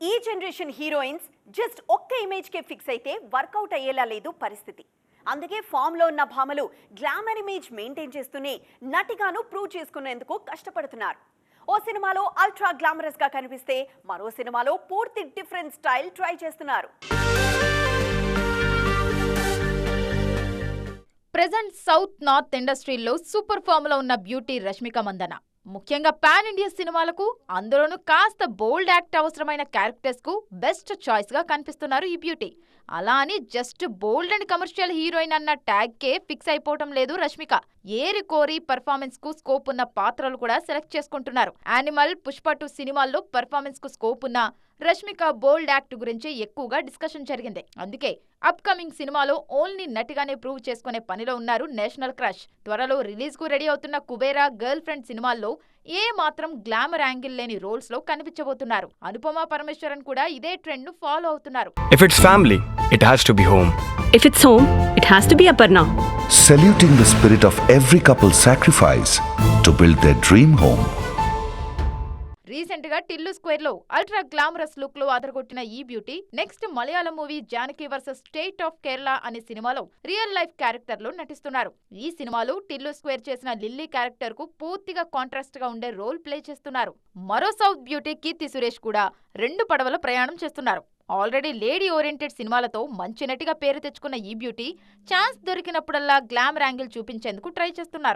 ఈ generation heroines just ఒక్క image కే fix అయితే వర్కౌట్ అయ్యేలా లేదు పరిస్థితి. అందుకే ఫామ్ లో ఉన్న భామలు గ్లామర్ ఇమేజ్ మెయింటైన్ చేస్తూనే నటిగాను ప్రూవ్ చేసుకునేందుకు కష్టపడుతున్నారు. ఓ సినిమాలో అల్ట్రా గ్లామరస్ గా కనిపిస్తే మరో సినిమాలో పూర్తి డిఫరెంట్ స్టైల్ ట్రై చేస్తున్నారు. ప్రెజెంట్ సౌత్ నార్త్ ఇండస్ట్రీలో సూపర్ ఫామ్ లో ఉన్న బ్యూటీ రష్మిక మందన. ముఖ్యంగా పాన్ ఇండియా సినిమాలకు, అందులోనూ కాస్త బోల్డ్ యాక్ట్ అవసరమైన క్యారెక్టర్స్ కు బెస్ట్ చాయిస్ గా కనిపిస్తున్నారు ఈ బ్యూటీ. అలా అని just bold and commercial heroine అన్న ట్యాగ్ కే ఫిక్స్ అయిపోవటం లేదు రష్మిక. ఏరి కోరి పర్ఫార్మెన్స్ కు స్కోప్ ఉన్న పాత్రలు కూడా సెలెక్ట్ చేసుకుంటున్నారు. యానిమల్, పుష్ప 2 సినిమాల్లో పర్ఫార్మెన్స్ కు స్కోప్ ఉన్న రష్మిక బోల్డ్ యాక్ట్ గురించి ఎక్కువగా డిస్కషన్ జరిగింది. అందుకే అప్ కమింగ్ సినిమాలో ఓన్లీ నటిగానే ప్రూవ్ చేసుకునే పనిలో ఉన్నారు నేషనల్ క్రష్. త్వరలో రిలీజ్ కు రెడీ అవుతున్న కుబేరా, గర్ల్ ఫ్రెండ్ సినిమాల్లో ఏ మాత్రం గ్లామర్ యాంగిల్ లేని రోల్స్ లో కనిపించబోతున్నారు. అనుపమ పరమేశ్వరన్ కూడా ఇదే ట్రెండ్ ను ఫాలో అవుతున్నారు. If it's family, it has to be home. If it's home, it has to be Aparna. Saluting the spirit of every couple's sacrifice to build their dream home. Recent గా Tillu square లో ultra glamorous look లో అదరగొట్టిన ఈ beauty next Malayalam movie Janaki versus state of Kerala అనే సినిమాలో real life character లో నటిస్తున్నారు. ఈ సినిమాలో టిల్లు స్క్వేర్ చేసిన లిల్లీ క్యారెక్టర్ కు పూర్తిగా కాంట్రాస్ట్ గా ఉండే రోల్ ప్లే చేస్తున్నారు. మరో సౌత్ బ్యూటీ కీర్తి సురేష్ కూడా 2 పడవల ప్రయాణం చేస్తున్నారు. ఆల్రెడీ లేడీ ఓరియంటెడ్ సినిమాలతో మంచి నటిగా పేరు తెచ్చుకున్న ఈ బ్యూటీ ఛాన్స్ దొరికినప్పుడల్లా గ్లామర్ యాంగిల్ చూపించేందుకు ట్రై చేస్తున్నారు.